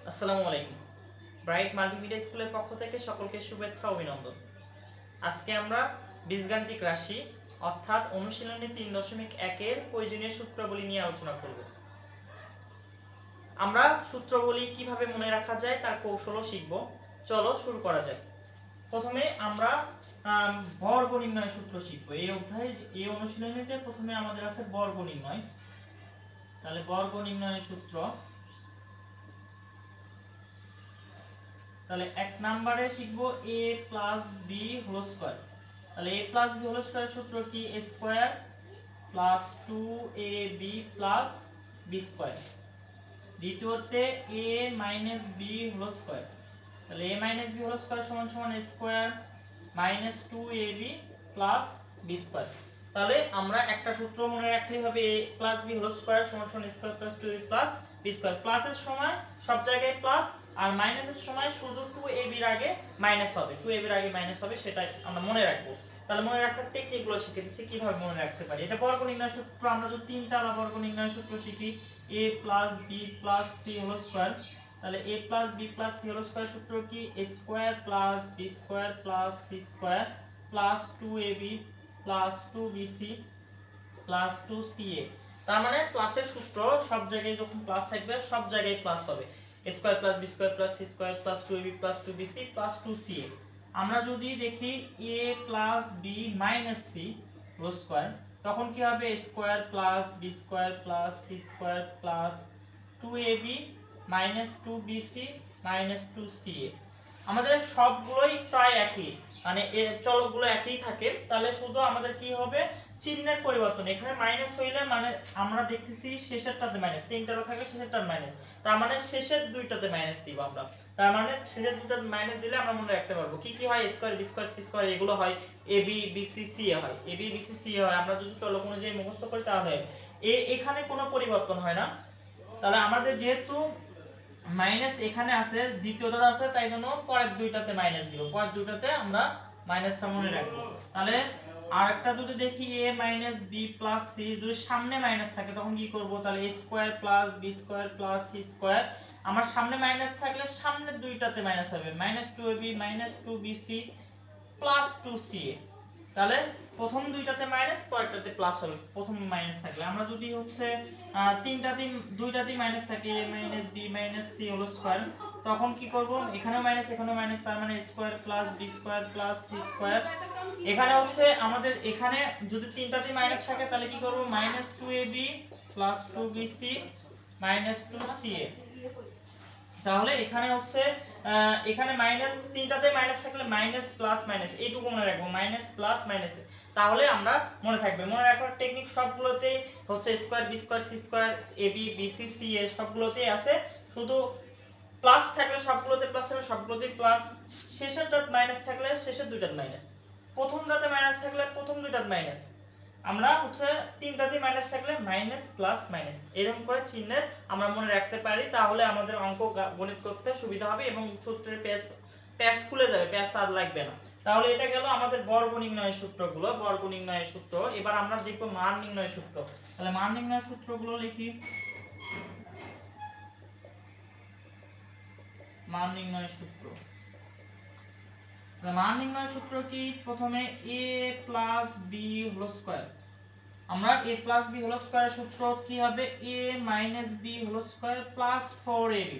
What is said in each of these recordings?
আসসালামু আলাইকুম। Bright multimedia স্কুলের পক্ষ থেকে সকলকে শুভেচ্ছা ও অভিনন্দন। আজকে আমরা বীজগাণিতিক রাশি অর্থাৎ অনুশীলনী 3.1 এর প্রয়োজনীয় সূত্রাবলী নিয়ে আলোচনা করব। আমরা সূত্রাবলী কিভাবে মনে রাখা যায় তার কৌশলও শিখব। চলো শুরু করা যাক। প্রথমে আমরা বর্গ নির্ণয় সূত্র শিখব। এই অনুশীলনীতে প্রথমে আমাদের আছে বর্গ নির্ণয়। তাহলে বর্গ নির্ণয়ের সূত্র, তাহলে এক নম্বরে শিখবো a plus b whole square. তাহলে a plus b whole square সূত্র কি? a square plus 2ab plus b square. দ্বিতীয়তে a minus b whole square. তাহলে a minus b whole square সমান সমান a square minus 2ab plus b square. তাহলে আমরা একটা সূত্র মনে রাখলেই হবে a plus b whole square সমান সমান a square plus 2ab plus b square. প্লাসের সময় সব জায়গায় প্লাস, আর মাইনাসের সময় শুধু 2ab এর আগে মাইনাস হবে, 2ab এর আগে মাইনাস হবে, সেটাই আমরা মনে রাখবো। তাহলে মনে রাখার টেকনিকগুলো শিখে দিচ্ছি কিভাবে মনে রাখতে পারি। এটা বর্গ নির্ণয় সূত্র। আমরা যদি তিনটা বর্গ নির্ণয় সূত্র শিখি, a plus b plus c whole square. তাহলে a plus b plus c whole square সূত্র কি? a square plus b square plus c square plus 2ab plus 2bc plus 2ca। তার মানে প্লাসের সূত্র সব জায়গায় যখন প্লাস থাকবে সব জায়গায় প্লাস হবে। a square plus b square plus c square plus 2ab plus 2bc plus 2ca। আমরা যদি দেখি a plus b minus c whole square, তখন কি হবে? a square plus b square plus c square plus 2ab minus 2bc minus 2ca। আমাদের সবগুলোই প্রায় একই, মানে এর চলকগুলো একই থাকে। তাহলে শুধু আমাদের কি হবে? চিহ্নের পরিবর্তন। এখানে মাইনাস হইলে মানে আমরা দেখতেছি শেষেরটাতে মাইনাস, তিনটাতে থাকে শেষেরটাতে মাইনাস, তার মানে শেষের দুইটাতে মাইনাস দিব আমরা। তার মানে শেষের দুইটাতে মাইনাস দিলে আমরা মনে রাখতে পারবো কি কি হয়। a square b square c square এগুলো হয়, ab bc ca হয়, ab bc ca হয়। আমরা যদি চলক অনুযায়ী মুখস্থ করি তাহলে এখানে কোনো পরিবর্তন হয় না। তাহলে আমাদের যেহেতু মাইনাস এখানে আছে, দ্বিতীয়টা আছে, তাই জন্য পরের দুইটাতে মাইনাস দিব, পরের দুইটাতে আমরা মাইনাসটা মনে রাখবো। তাহলে আরেকটা যদি দেখি a minus b plus c, যদি সামনে মাইনাস থাকে তখন কি করব? তাহলে a square plus b square plus c square. আমার সামনে মাইনাস থাকলে সামনের দুইটাতে মাইনাস হবে, minus 2ab minus 2bc plus 2ca। তাহলে প্রথম দুইটাতে মাইনাস, পরেরটাতে প্লাস হবে প্রথম মাইনাস থাকলে। আমরা যদি হচ্ছে দুইটাতেই মাইনাস থাকে a minus b minus c whole square, তখন কি করব? এখানেও মাইনাস এখানেও মাইনাস, তার মানে square plus b square plus c square. এখানে হচ্ছে আমাদের এখানে যদি তিনটাতেই মাইনাস থাকে তাহলে কি করব? Minus 2ab plus 2bc minus 2ca। তাহলে এখানে হচ্ছে এখানে মাইনাস তিনটাতে মাইনাস থাকলে মাইনাস প্লাস মাইনাস এইটুকু মনে রাখবো, মাইনাস প্লাস মাইনাস। তাহলে আমরা মনে থাকবে। মনে রাখার টেকনিক সবগুলোতেই হচ্ছে square B square C square A B B C C A সবগুলোতেই আছে, শুধু প্লাস থাকলে সবগুলোতে প্লাস থাকলে সবগুলোতেই প্লাস, শেষেরটাতে মাইনাস থাকলে শেষের দুইটাতে মাইনাস, প্রথমটাতে মাইনাস থাকলে প্রথম দুইটাতে মাইনাস। আমরা হচ্ছে তিনটাতেই মাইনাস থাকলে মাইনাস প্লাস মাইনাস এরকম করে চিহ্নের আমরা মনে রাখতে পারি। তাহলে আমাদের অঙ্ক গণিত করতে সুবিধা হবে এবং সূত্রের প্যাচ খুলে যাবে, প্যাচ আর লাগবে না। তাহলে এটা গেল আমাদের বর্গ নির্ণয়ের সূত্রগুলো, বর্গ নির্ণয়ের সূত্র। এবার আমরা দেখব মান নির্ণয়ের সূত্র। তাহলে মান নির্ণয়ের সূত্রগুলো লিখি। মান নির্ণয়ের সূত্র, মান নির্ণয়ের সূত্র কি? প্রথমে a plus b whole square. আমরা a plus b whole square সূত্র কি হবে? a minus b whole square plus 4ab।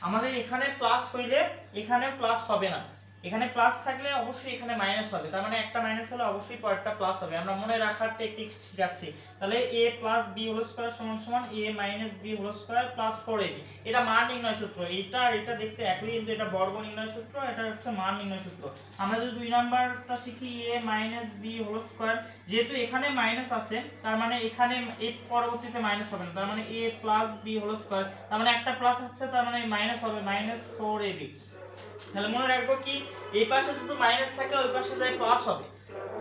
আমাদের এখানে প্লাস হইলে এখানে প্লাস হবে না, এখানে প্লাস থাকলে অবশ্যই এখানে মাইনাস হবে, তার মানে একটা মাইনাস হলে অবশ্যই পরেরটা প্লাস হবে। আমরা মনে রাখার টেকনিক শিখাচ্ছি। তাহলে a plus b whole square সমান সমান a minus b whole square plus 4ab। এটা মান নির্ণয় সূত্র। এইটা আর এটা দেখতে একই, কিন্তু এটা বর্গ নির্ণয় সূত্র, এটা হচ্ছে মান নির্ণয় সূত্র। আমরা যদি দুই নাম্বারটা শিখি a minus b whole square, যেহেতু এখানে মাইনাস আছে তার মানে এখানে এই পরবর্তীতে মাইনাস হবে না, তার মানে a plus b whole square, তার মানে একটা প্লাস আছে, তার মানে মাইনাস হবে মাইনাস 4ab। তাহলে মনে রাখবো কি? এই পাশে যদি মাইনাস থাকে ওই পাশে যায় প্লাস হবে,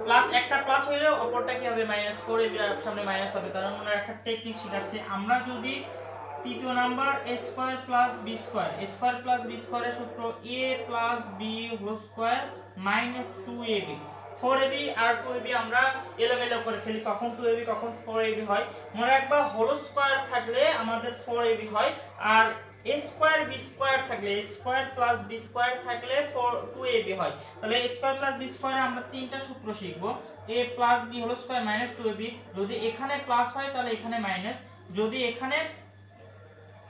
প্লাস একটা প্লাস হইলে অপরটা কি হবে? মাইনাস 4ab এর সামনে মাইনাস হবে। কারণ মনে রাখার টেকনিক শিখাচ্ছি। আমরা যদি তৃতীয় number a square plus b square, a square plus b স্কয়ারের সূত্র a plus b whole square minus 2ab। 4ab আর 2ab আমরা এলোমেলো করে ফেলি, কখন 2ab কখন 4ab হয়। মনে রাখবা হোল স্কয়ার থাকলে আমাদের 4ab হয়, আর a স্কয়ার b স্কয়ার থাকলে a square plus b square থাকলে 2ab হয়। তাহলে a স্কয়ার প্লাস b স্কয়ারে আমরা তিনটা সূত্র শিখব। a plus b whole square minus 2ab, যদি এখানে প্লাস হয় তাহলে এখানে মাইনাস, যদি এখানে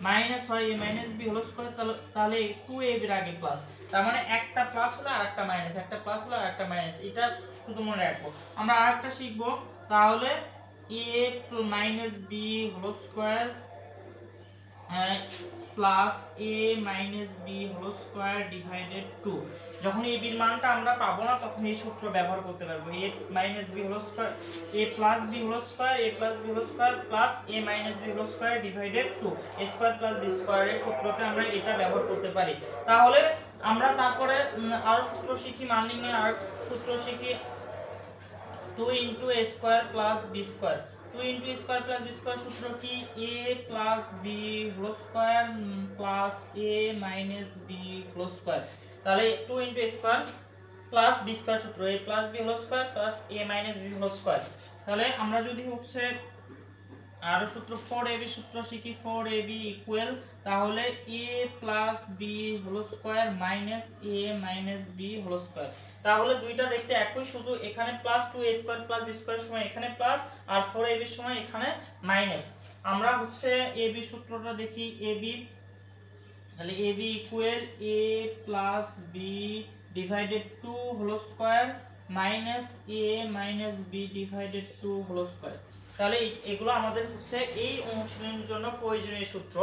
মাইনাস হয় a minus b whole square তাহলে 2ab এর আগে প্লাস, তার মানে একটা প্লাস হলো আর একটা মাইনাস, একটা প্লাস হলো আর একটা মাইনাস, এটা শুধু মনে রাখবো। আমরা আরেকটা শিখব, তাহলে a minus b whole square plus a minus b whole square divided 2। যখন a b এর মানটা আমরা পাবো না তখন এই সূত্র ব্যবহার করতে পারবো। a minus b whole square a plus b whole square a plus b whole square plus a minus b whole square divided 2, a square plus b স্কয়ারের সূত্রতে আমরা এটা ব্যবহার করতে পারি। তাহলে আমরা তারপরে আরো সূত্র শিখি, মান নির্ণয় আর সূত্র শিখি 2 a square plus b square. 2 a square plus b square সূত্র কি a plus b whole square plus a minus b whole square. তাহলে 2 a square plus b square সূত্র a plus b whole square plus a minus b whole square. তাহলে আমরা যদি হচ্ছে আর সূত্র 4ab সূত্র শিখি, 4ab ইকুয়াল তাহলে a plus b whole square minus a minus b whole square. তাহলে দুইটা দেখতে একই, শুধু এখানে plus 2a square plus b square সময় এখানে প্লাস আর 4ab এর সময় এখানে মাইনাস। আমরা হচ্ছে ab সূত্রটা দেখি, ab তাহলে ab equal a plus b divided 2 whole square minus a minus b divided 2 whole square. তাহলে এগুলো আমাদের হচ্ছে এই অনুশীলনের জন্য প্রয়োজনীয় সূত্র।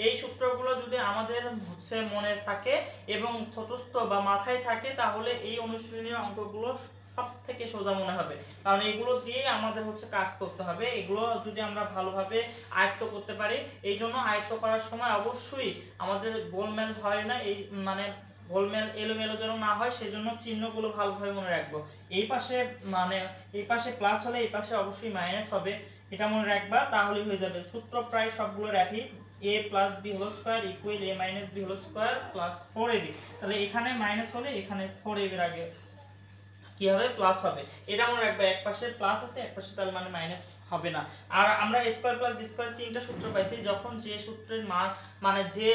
এই সূত্রগুলো যদি আমাদের হচ্ছে মনে থাকে এবং তটস্থ বা মাথায় থাকে তাহলে এই অনুশীলনীয় অঙ্কগুলো সব থেকে সোজা মনে হবে, কারণ এগুলো দিয়ে আমাদের হচ্ছে কাজ করতে হবে। এগুলো যদি আমরা ভালোভাবে আয়ত্ত করতে পারি, এই জন্য আয়ত্ত করার সময় অবশ্যই আমাদের গোলমেল হয় না, এই মানে গোলমেল এলোমেলো যেন না হয় সেজন্য চিহ্নগুলো ভালোভাবে মনে রাখবো। এই পাশে মানে এই পাশে প্লাস হলে এই পাশে অবশ্যই মাইনাস হবে, এটা মনে রাখবা, তাহলেই হয়ে যাবে। সূত্র প্রায় সবগুলো রাখি, a plus b whole square equal a minus b whole square plus 4ab। তাহলে এখানে মাইনাস হলে এখানে 4ab এর আগে কি হবে, প্লাস হবে, এটা মনে রাখবা। এক পাশে প্লাস আছে এক পাশে তার মানে মাইনাস হবে না। আর আমরা a square plus b square তিনটা সূত্র পাইছি, যখন যে সূত্রের মান মানে যে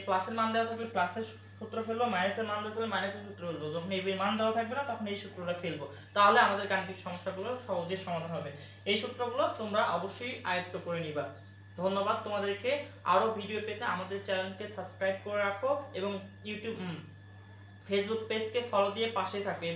প্লাসের মান দেওয়া থাকবে প্লাসের সূত্র ফেলবো, মাইনাসের মান দেওয়া থাকলে মাইনাসের সূত্র ফেলবো, যখন এই মান দেওয়া থাকবে না তখন এই সূত্রটা ফেলবো, তাহলে আমাদের গাণিতিক সমস্যাগুলো সহজে সমাধান হবে। এই সূত্রগুলো তোমরা অবশ্যই আয়ত্ত করে নিবা। ধন্যবাদ তোমাদেরকে। আরো ভিডিও পেতে আমাদের চ্যানেলকে সাবস্ক্রাইব করে রাখো এবং ইউটিউব ফেসবুক পেজকে ফলো দিয়ে পাশে থাকবে।